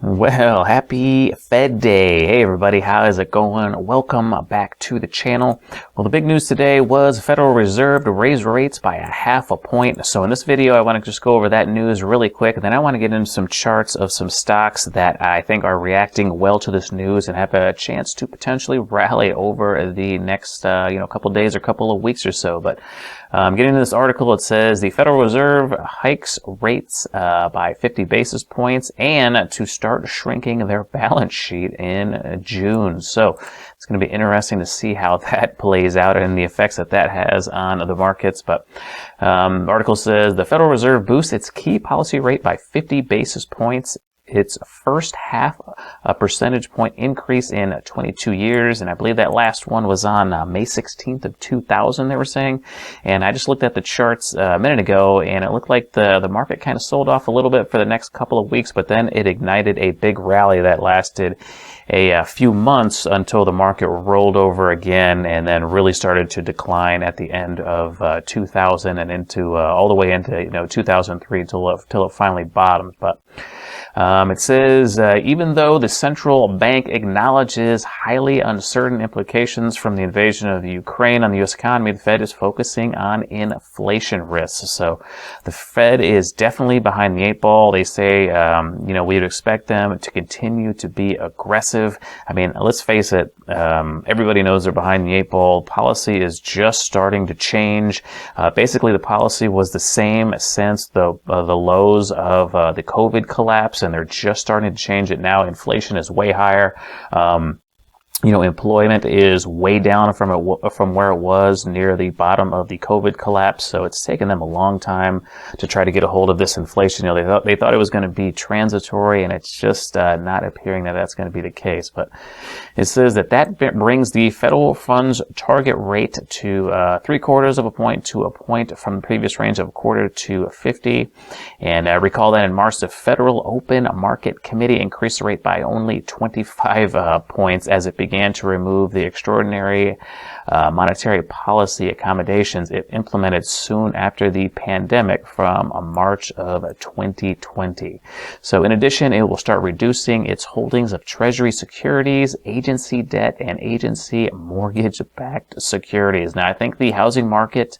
Well, happy Fed Day. Hey everybody, how is it going? Welcome back to the channel. Well, the big news today was the Federal Reserve to raise rates by 0.5 point. So in this video, I want to just go over that news really quick, and then I want to get into some charts of some stocks that I think are reacting well to this news and have a chance to potentially rally over the next couple of days or couple of weeks or so. But getting into this article, it says the Federal Reserve hikes rates by 50 basis points and to start shrinking their balance sheet in June. So it's going to be interesting to see how that plays out and the effects that that has on the markets. But the article says the Federal Reserve boosts its key policy rate by 50 basis points. Its first half a percentage point increase in 22 years. And I believe that last one was on May 16th of 2000, they were saying. And I just looked at the charts a minute ago, and it looked like the market kind of sold off a little bit for the next couple of weeks, but then it ignited a big rally that lasted a few months until the market rolled over again and then really started to decline at the end of 2000 and into all the way into 2003 until it finally bottomed. But it says, even though the central bank acknowledges highly uncertain implications from the invasion of Ukraine on the U.S. economy, the Fed is focusing on inflation risks. So the Fed is definitely behind the eight ball. They say, we would expect them to continue to be aggressive. I mean, let's face it, everybody knows they're behind the eight ball. Policy is just starting to change. Basically, the policy was the same since the lows of the COVID collapse, and they're just starting to change it now. Inflation is way higher. Employment is way down from where it was near the bottom of the COVID collapse. So it's taken them a long time to try to get a hold of this inflation. They thought it was going to be transitory, and it's just not appearing that that's going to be the case. But it says that brings the federal funds target rate to 0.75 point to a point from the previous range of 1/4 to 50. And recall that in March, the Federal Open Market Committee increased the rate by only 25 points as it began to remove the extraordinary monetary policy accommodations it implemented soon after the pandemic from March of 2020. So in addition, it will start reducing its holdings of Treasury securities, agency debt, and agency mortgage-backed securities. Now, I think the housing market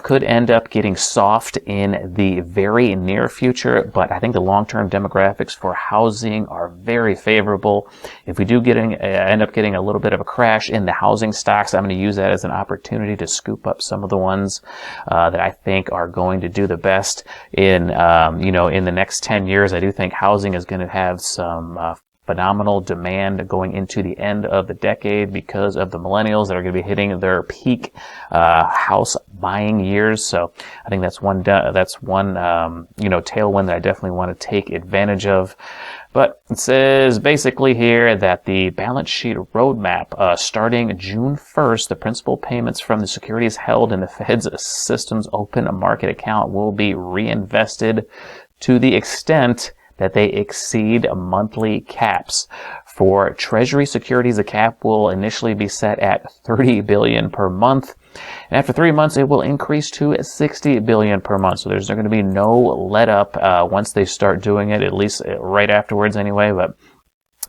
could end up getting soft in the very near future, but I think the long-term demographics for housing are very favorable. If we do end up getting a little bit of a crash in the housing stocks, I'm going to use that as an opportunity to scoop up some of the ones that I think are going to do the best in the next 10 years. I do think housing is going to have some phenomenal demand going into the end of the decade because of the millennials that are going to be hitting their peak house buying years. So I think that's one tailwind that I definitely want to take advantage of. But it says basically here that the balance sheet roadmap, starting June 1st, the principal payments from the securities held in the Fed's system's open market account will be reinvested to the extent that they exceed monthly caps. For Treasury securities, the cap will initially be set at $30 billion per month. And after 3 months, it will increase to $60 billion per month. So there's going to be no let up once they start doing it, at least right afterwards anyway. But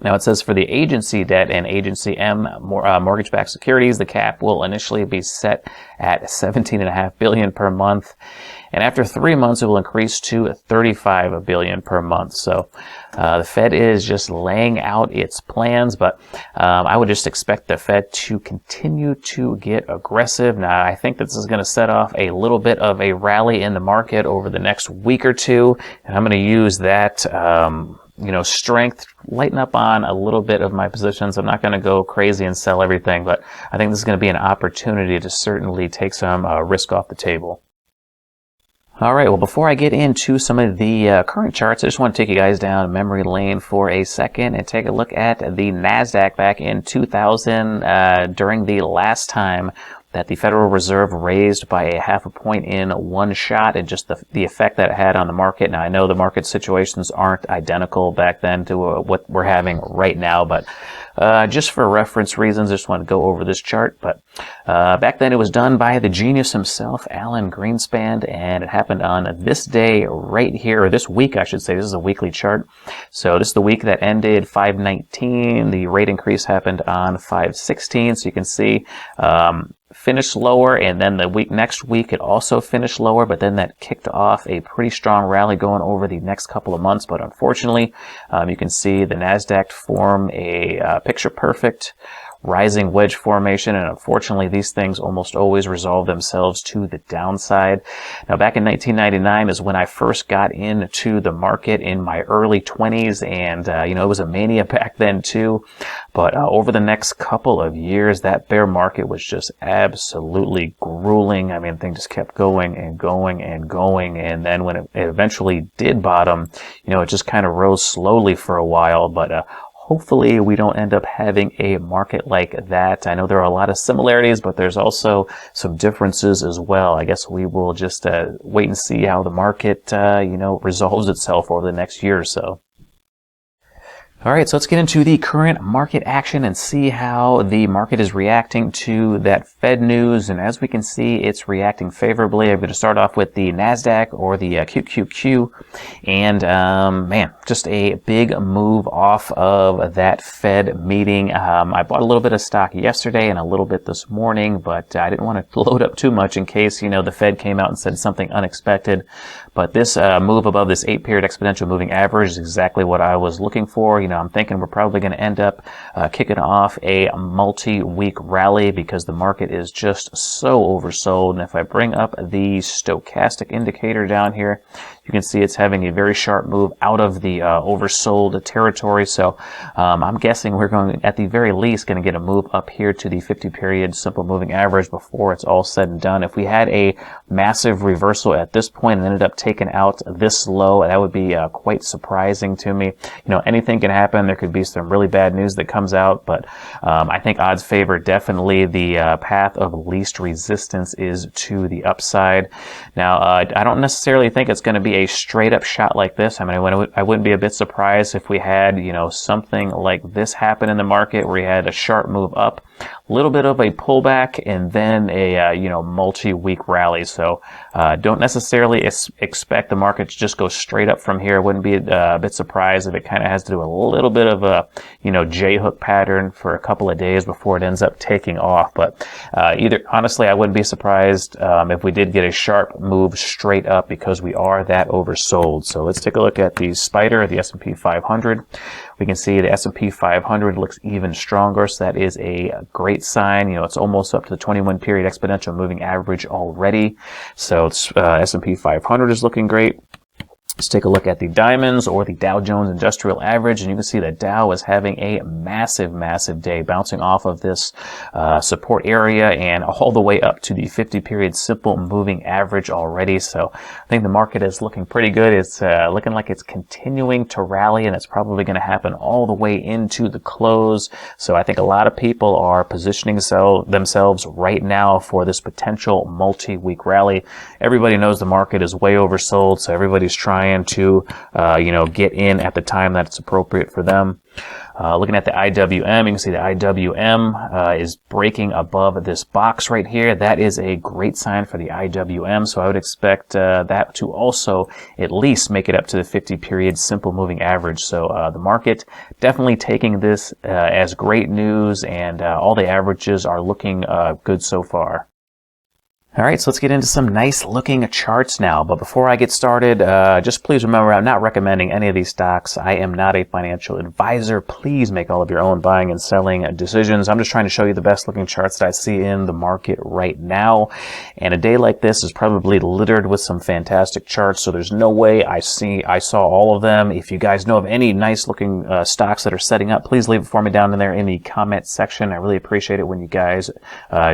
now it says for the agency debt and agency mortgage-backed securities, the cap will initially be set at $17.5 billion per month. And after 3 months, it will increase to $35 billion per month. So the Fed is just laying out its plans, but I would just expect the Fed to continue to get aggressive. Now, I think this is going to set off a little bit of a rally in the market over the next week or two, and I'm going to use that strength, lighten up on a little bit of my positions. I'm not going to go crazy and sell everything, but I think this is going to be an opportunity to certainly take some risk off the table. All right, well, before I get into some of the current charts, I just want to take you guys down memory lane for a second and take a look at the NASDAQ back in 2000 during the last time that the Federal Reserve raised by 0.5 point in one shot, and just the effect that it had on the market. Now, I know the market situations aren't identical back then to what we're having right now, but just for reference reasons, I just want to go over this chart. But back then it was done by the genius himself, Alan Greenspan, and it happened on this day right here, or this week, I should say. This is a weekly chart. So this is the week that ended 5/19. The rate increase happened on 5/16. So you can see finished lower, and then the next week it also finished lower, but then that kicked off a pretty strong rally going over the next couple of months. But unfortunately, you can see the NASDAQ form a picture perfect rising wedge formation, and unfortunately these things almost always resolve themselves to the downside. Now back in 1999 is when I first got into the market in my early 20s, and it was a mania back then too. But over the next couple of years, that bear market was just absolutely grueling. I mean, things just kept going and going and going, and then when it eventually did bottom, it just kind of rose slowly for a while. But hopefully we don't end up having a market like that. I know there are a lot of similarities, but there's also some differences as well. I guess we will just wait and see how the market, resolves itself over the next year or so. All right, so let's get into the current market action and see how the market is reacting to that Fed news. And as we can see, it's reacting favorably. I'm going to start off with the NASDAQ, or the QQQ. And, just a big move off of that Fed meeting. I bought a little bit of stock yesterday and a little bit this morning, but I didn't want to load up too much in case, the Fed came out and said something unexpected. But this move above this 8-period exponential moving average is exactly what I was looking for. I'm thinking we're probably going to end up kicking off a multi-week rally because the market is just so oversold. And if I bring up the stochastic indicator down here, you can see it's having a very sharp move out of the oversold territory. So I'm guessing we're going, at the very least, going to get a move up here to the 50-period simple moving average before it's all said and done. If we had a massive reversal at this point and ended up taking out this low, that would be quite surprising to me. Anything can happen. There could be some really bad news that comes out, but I think odds favor definitely the path of least resistance is to the upside. Now, I don't necessarily think it's going to be a straight up shot like this. I mean, I wouldn't be a bit surprised if we had, something like this happen in the market where we had a sharp move up, a little bit of a pullback, and then a, multi-week rally. So, don't necessarily expect the market to just go straight up from here. I wouldn't be a bit surprised if it kind of has to do a little bit of a, J-hook pattern for a couple of days before it ends up taking off. But, honestly, I wouldn't be surprised, if we did get a sharp move straight up because we are that oversold. So let's take a look at the spider, the S&P 500. We can see the S&P 500 looks even stronger, so that is a great sign. It's almost up to the 21-period exponential moving average already. So it's S&P 500 is looking great. Let's take a look at the diamonds, or the Dow Jones Industrial Average, and you can see that Dow is having a massive, massive day, bouncing off of this support area and all the way up to the 50-period simple moving average already. So I think the market is looking pretty good. It's looking like it's continuing to rally, and it's probably going to happen all the way into the close. So I think a lot of people are positioning themselves right now for this potential multi-week rally. Everybody knows the market is way oversold, so everybody's trying to, get in at the time that it's appropriate for them. Looking at the IWM, you can see the IWM is breaking above this box right here. That is a great sign for the IWM, so I would expect that to also at least make it up to the 50-period simple moving average. So the market definitely taking this as great news, and all the averages are looking good so far. All right, so let's get into some nice looking charts now. But before I get started, just please remember, I'm not recommending any of these stocks. I am not a financial advisor. Please make all of your own buying and selling decisions. I'm just trying to show you the best looking charts that I see in the market right now. And a day like this is probably littered with some fantastic charts. So there's no way I saw all of them. If you guys know of any nice looking stocks that are setting up, please leave it for me down in there in the comment section. I really appreciate it when you guys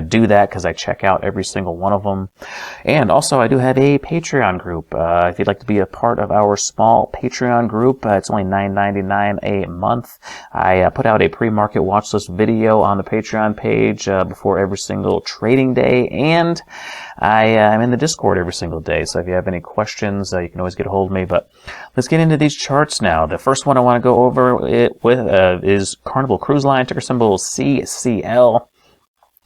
do that, because I check out every single one one of them. And also, I do have a Patreon group. If you'd like to be a part of our small Patreon group, it's only $9.99 a month. I put out a pre-market watch list video on the Patreon page before every single trading day, and I'm in the Discord every single day. So if you have any questions, you can always get a hold of me. But let's get into these charts now. The first one I want to go over is Carnival Cruise Line, ticker symbol CCL.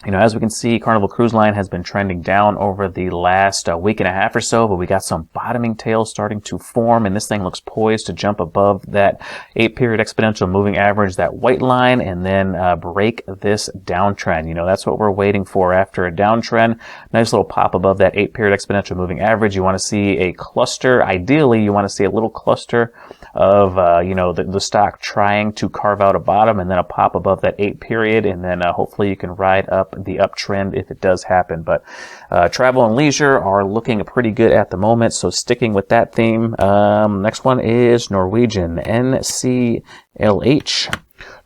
You know, as we can see, Carnival Cruise Line has been trending down over the last week and a half or so, but we got some bottoming tails starting to form, and this thing looks poised to jump above that 8-period exponential moving average, that white line, and then break this downtrend. You know, that's what we're waiting for after a downtrend. Nice little pop above that 8-period exponential moving average. You want to see a cluster. Ideally, you want to see a little cluster of, you know, the stock trying to carve out a bottom, and then a pop above that 8-period, and then hopefully you can ride up the uptrend if it does happen. But travel and leisure are looking pretty good at the moment, so sticking with that theme. Next one is Norwegian, NCLH.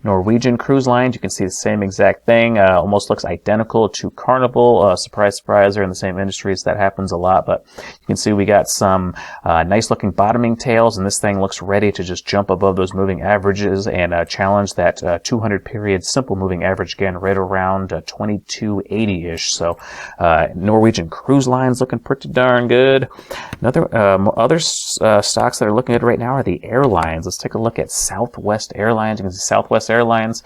Norwegian Cruise Lines, you can see the same exact thing. Almost looks identical to Carnival. Surprise, surprise, they're in the same industries. That happens a lot, but you can see we got some nice looking bottoming tails, and this thing looks ready to just jump above those moving averages and challenge that 200 period simple moving average again, right around 2280-ish. So Norwegian Cruise Lines looking pretty darn good. Other stocks that are looking good right now are the airlines. Let's take a look at Southwest Airlines. You can see Southwest Airlines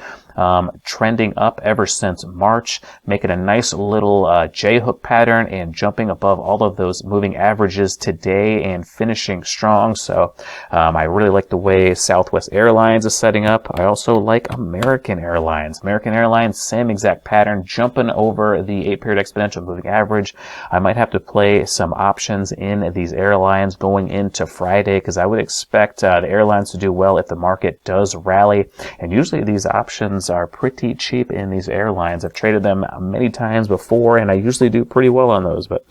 trending up ever since March, making a nice little J-hook pattern and jumping above all of those moving averages today and finishing strong. So I really like the way Southwest Airlines is setting up. I also like American Airlines. American Airlines, same exact pattern, jumping over the 8-period exponential moving average. I might have to play some options in these airlines going into Friday, because I would expect the airlines to do well if the market does rally. And usually these options are pretty cheap in these airlines. I've traded them many times before, and I usually do pretty well on those. But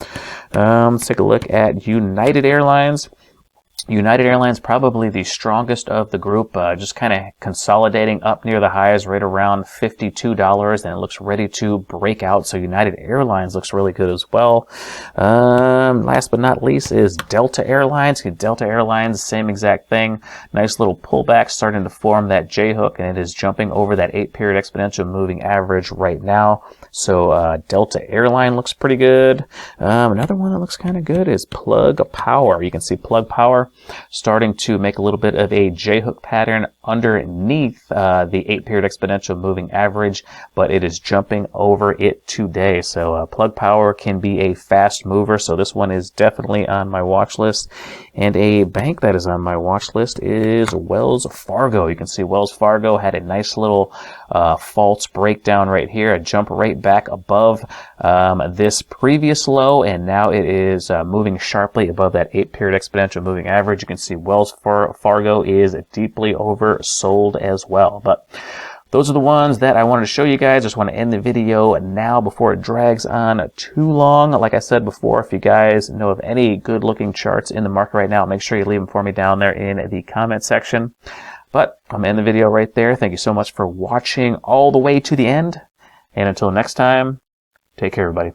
let's take a look at United Airlines. United Airlines, probably the strongest of the group, just kind of consolidating up near the highs right around $52, and it looks ready to break out. So United Airlines looks really good as well. Last but not least is Delta Airlines. Delta Airlines, same exact thing. Nice little pullback starting to form that J-hook, and it is jumping over that 8-period exponential moving average right now. So Delta Airline looks pretty good. Another one that looks kind of good is Plug Power. You can see Plug Power starting to make a little bit of a J-hook pattern underneath the 8-period exponential moving average, but it is jumping over it today. So Plug Power can be a fast mover, so this one is definitely on my watch list. And a bank that is on my watch list is Wells Fargo. You can see Wells Fargo had a nice little false breakdown right here, a jump right back above this previous low, and now it is moving sharply above that 8-period exponential moving average. You can see Wells Fargo is deeply oversold as well. But those are the ones that I wanted to show you guys. Just want to end the video now before it drags on too long. Like I said before, if you guys know of any good looking charts in the market right now, make sure you leave them for me down there in the comment section. But I'm going to end the video right there. Thank you so much for watching all the way to the end. And until next time, take care, everybody.